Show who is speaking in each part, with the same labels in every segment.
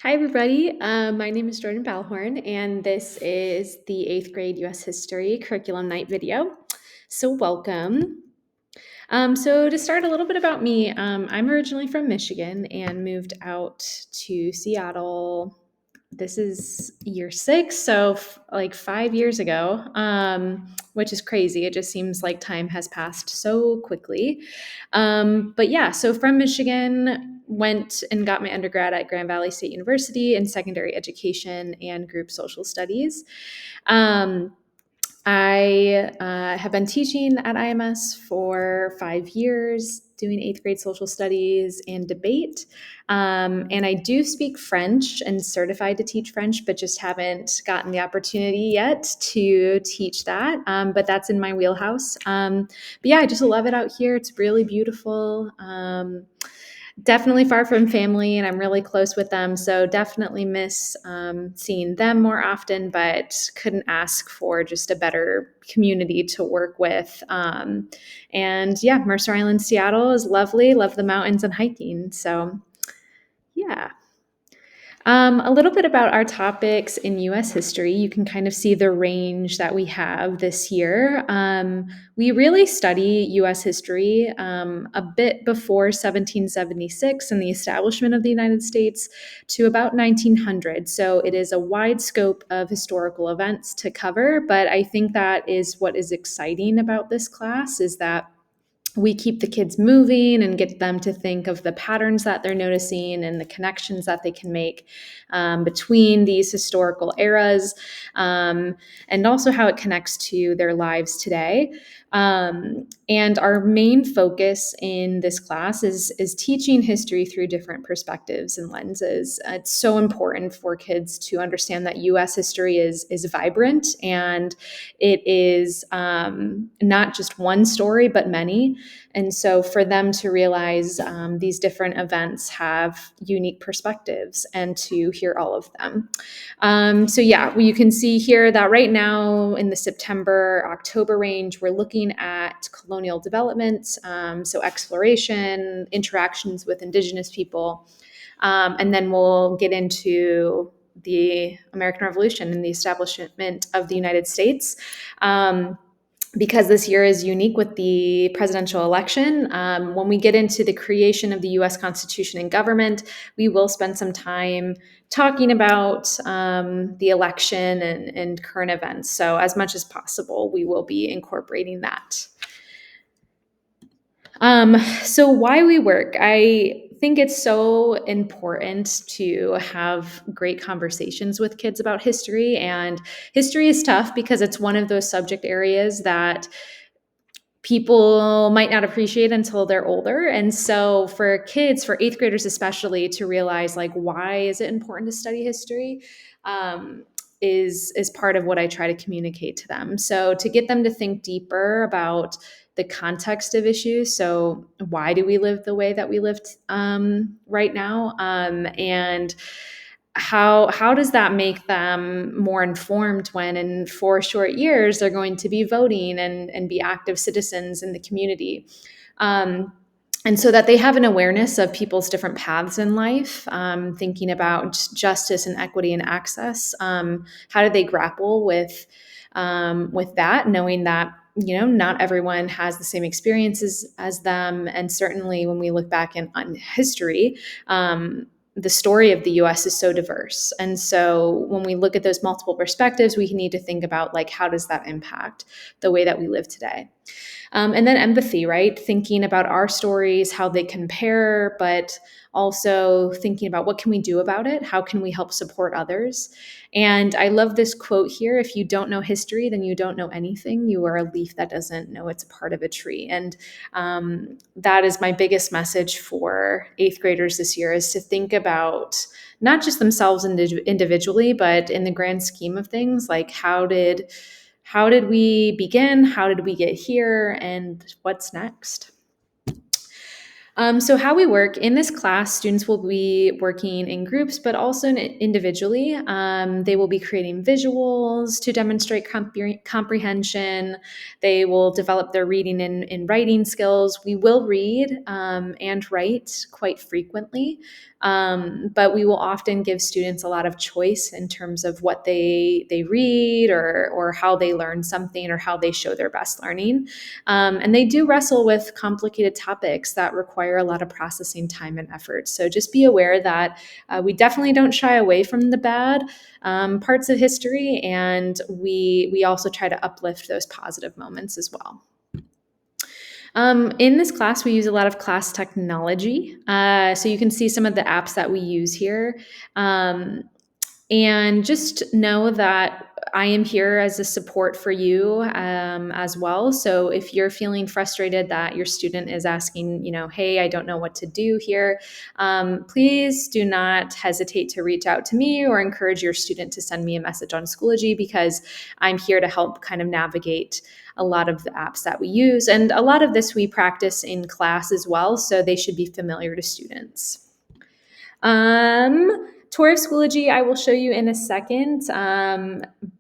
Speaker 1: Hi, everybody. My name is Jordan Balhorn, and this is the 8th grade US History Curriculum Night video. So, welcome. To start a little bit about me, I'm originally from Michigan and moved out to Seattle. This is year 6, so like 5 years ago, which is crazy. It just seems like time has passed so quickly. But yeah, so from Michigan, went and got my undergrad at Grand Valley State University in secondary education and group social studies. Um, I have been teaching at IMS for 5 years, doing 8th grade social studies and debate. And I do speak French and certified to teach French, but just haven't gotten the opportunity yet to teach that. But that's in my wheelhouse. But yeah, I just love it out here. It's really beautiful. Definitely far from family, and I'm really close with them. So definitely miss seeing them more often, but couldn't ask for just a better community to work with. And yeah, Mercer Island, Seattle is lovely. Love the mountains and hiking. So yeah. A little bit about our topics in US history. You can kind of see the range that we have this year. We really study US history a bit before 1776 and the establishment of the United States to about 1900. So it is a wide scope of historical events to cover, but I think that is what is exciting about this class is that we keep the kids moving and get them to think of the patterns that they're noticing and the connections that they can make between these historical eras, and also how it connects to their lives today. And our main focus in this class is teaching history through different perspectives and lenses. It's so important for kids to understand that U.S. history is vibrant, and it is not just one story, but many. And so for them to realize these different events have unique perspectives and to hear all of them. You can see here that right now in the September, October range, we're looking at colonial development, so exploration, interactions with indigenous people, and then we'll get into the American Revolution and the establishment of the United States. Because this year is unique with the presidential election. When we get into the creation of the US Constitution and government, we will spend some time talking about the election and current events. So, as much as possible, we will be incorporating that. So why we work, I think it's so important to have great conversations with kids about history. And history is tough because it's one of those subject areas that people might not appreciate until they're older. And so for kids, for 8th graders especially, to realize like why is it important to study history, um, is part of what I try to communicate to them. So to get them to think deeper about the context of issues. So why do we live the way that we live right now? And how does that make them more informed when in 4 short years they're going to be voting and be active citizens in the community? And so that they have an awareness of people's different paths in life, thinking about justice and equity and access. How do they grapple with that, knowing that not everyone has the same experiences as them, and certainly when we look back on history, the story of the US is so diverse. And so when we look at those multiple perspectives, we need to think about like, how does that impact the way that we live today? And then empathy, right? Thinking about our stories, how they compare, but also thinking about what can we do about it? How can we help support others? And I love this quote here: if you don't know history, then you don't know anything. You are a leaf that doesn't know it's a part of a tree. And that is my biggest message for 8th graders this year, is to think about not just themselves individually, but in the grand scheme of things, like how did we begin? How did we get here? And what's next? So how we work in this class, students will be working in groups, but also individually. They will be creating visuals to demonstrate comprehension. They will develop their reading and writing skills. We will read and write quite frequently. But we will often give students a lot of choice in terms of what they read or how they learn something or how they show their best learning. And they do wrestle with complicated topics that require a lot of processing time and effort. So just be aware that we definitely don't shy away from the bad parts of history, and we also try to uplift those positive moments as well. In this class, we use a lot of class technology. So you can see some of the apps that we use here. And just know that I am here as a support for you as well. So if you're feeling frustrated that your student is asking, hey, I don't know what to do here, please do not hesitate to reach out to me or encourage your student to send me a message on Schoology, because I'm here to help kind of navigate a lot of the apps that we use. And a lot of this we practice in class as well, so they should be familiar to students. Tour of Schoology I will show you in a second,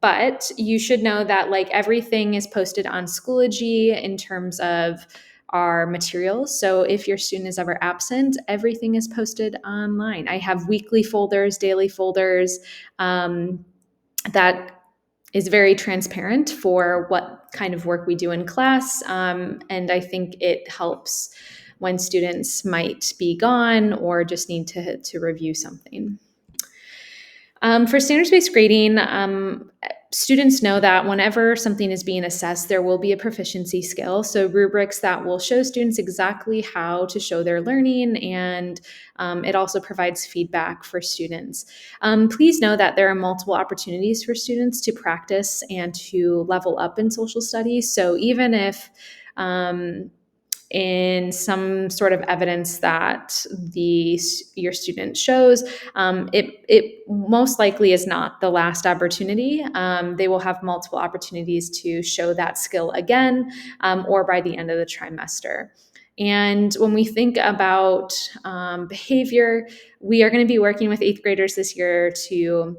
Speaker 1: but you should know that like everything is posted on Schoology in terms of our materials. So if your student is ever absent, everything is posted online. I have weekly folders, daily folders, that is very transparent for what kind of work we do in class. And I think it helps when students might be gone or just need to review something. For standards-based grading, students know that whenever something is being assessed, there will be a proficiency scale. So rubrics that will show students exactly how to show their learning, and it also provides feedback for students. Please know that there are multiple opportunities for students to practice and to level up in social studies. So even if in some sort of evidence that your student shows, it most likely is not the last opportunity. They will have multiple opportunities to show that skill again, or by the end of the trimester. And when we think about behavior, we are going to be working with 8th graders this year to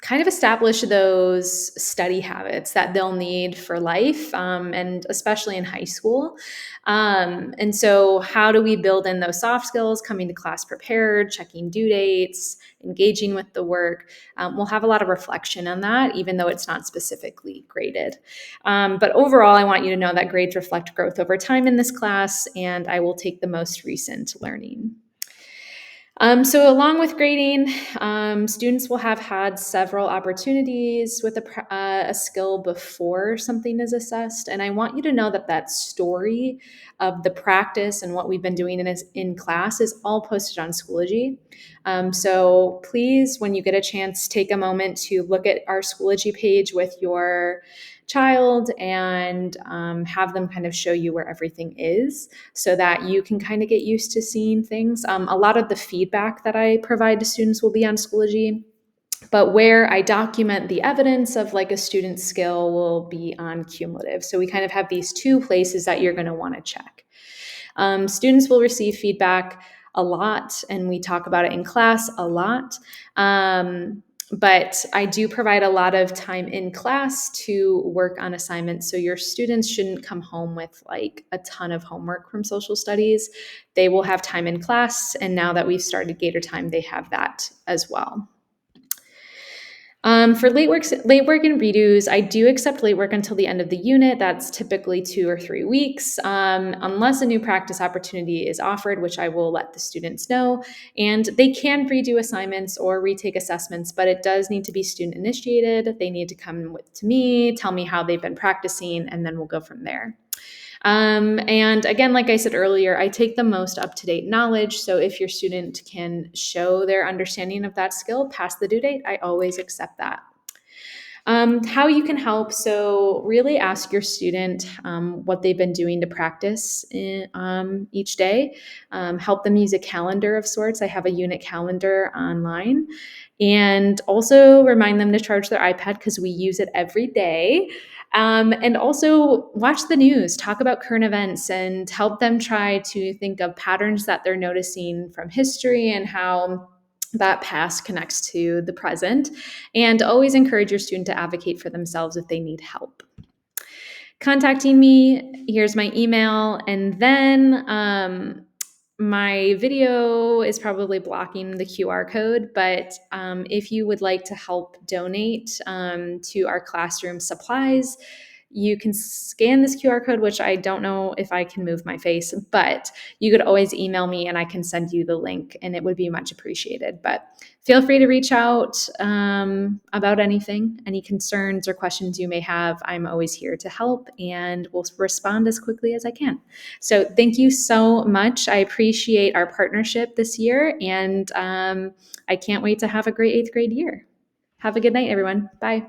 Speaker 1: kind of establish those study habits that they'll need for life, and especially in high school. And so how do we build in those soft skills, coming to class prepared, checking due dates, engaging with the work? We'll have a lot of reflection on that, even though it's not specifically graded. But overall, I want you to know that grades reflect growth over time in this class, and I will take the most recent learning. So along with grading, students will have had several opportunities with a skill before something is assessed. And I want you to know that that story of the practice and what we've been doing in class is all posted on Schoology. So please, when you get a chance, take a moment to look at our Schoology page with your child and have them kind of show you where everything is so that you can kind of get used to seeing things. A lot of the feedback that I provide to students will be on Schoology, but where I document the evidence of like a student's skill will be on Cumulative. So we kind of have these two places that you're going to want to check. Students will receive feedback a lot, and we talk about it in class a lot. But I do provide a lot of time in class to work on assignments. So your students shouldn't come home with like a ton of homework from social studies. They will have time in class. And now that we've started Gator Time, they have that as well. For late work and redos, I do accept late work until the end of the unit. That's typically 2 or 3 weeks, unless a new practice opportunity is offered, which I will let the students know. And they can redo assignments or retake assessments, but it does need to be student initiated. They need to come to me, tell me how they've been practicing, and then we'll go from there. And again, like I said earlier, I take the most up-to-date knowledge. So if your student can show their understanding of that skill past the due date, I always accept that. How you can help. So really ask your student what they've been doing to practice each day. Help them use a calendar of sorts. I have a unit calendar online. And also remind them to charge their iPad because we use it every day. And also watch the news, talk about current events, and help them try to think of patterns that they're noticing from history and how that past connects to the present. And always encourage your student to advocate for themselves if they need help. Contacting me, here's my email. And then my video is probably blocking the QR code, but if you would like to help donate to our classroom supplies, you can scan this QR code, which I don't know if I can move my face, but you could always email me and I can send you the link, and it would be much appreciated. But feel free to reach out about anything, any concerns or questions you may have. I'm always here to help and will respond as quickly as I can. So thank you so much. I appreciate our partnership this year, and I can't wait to have a great eighth grade year. Have a good night, everyone. Bye.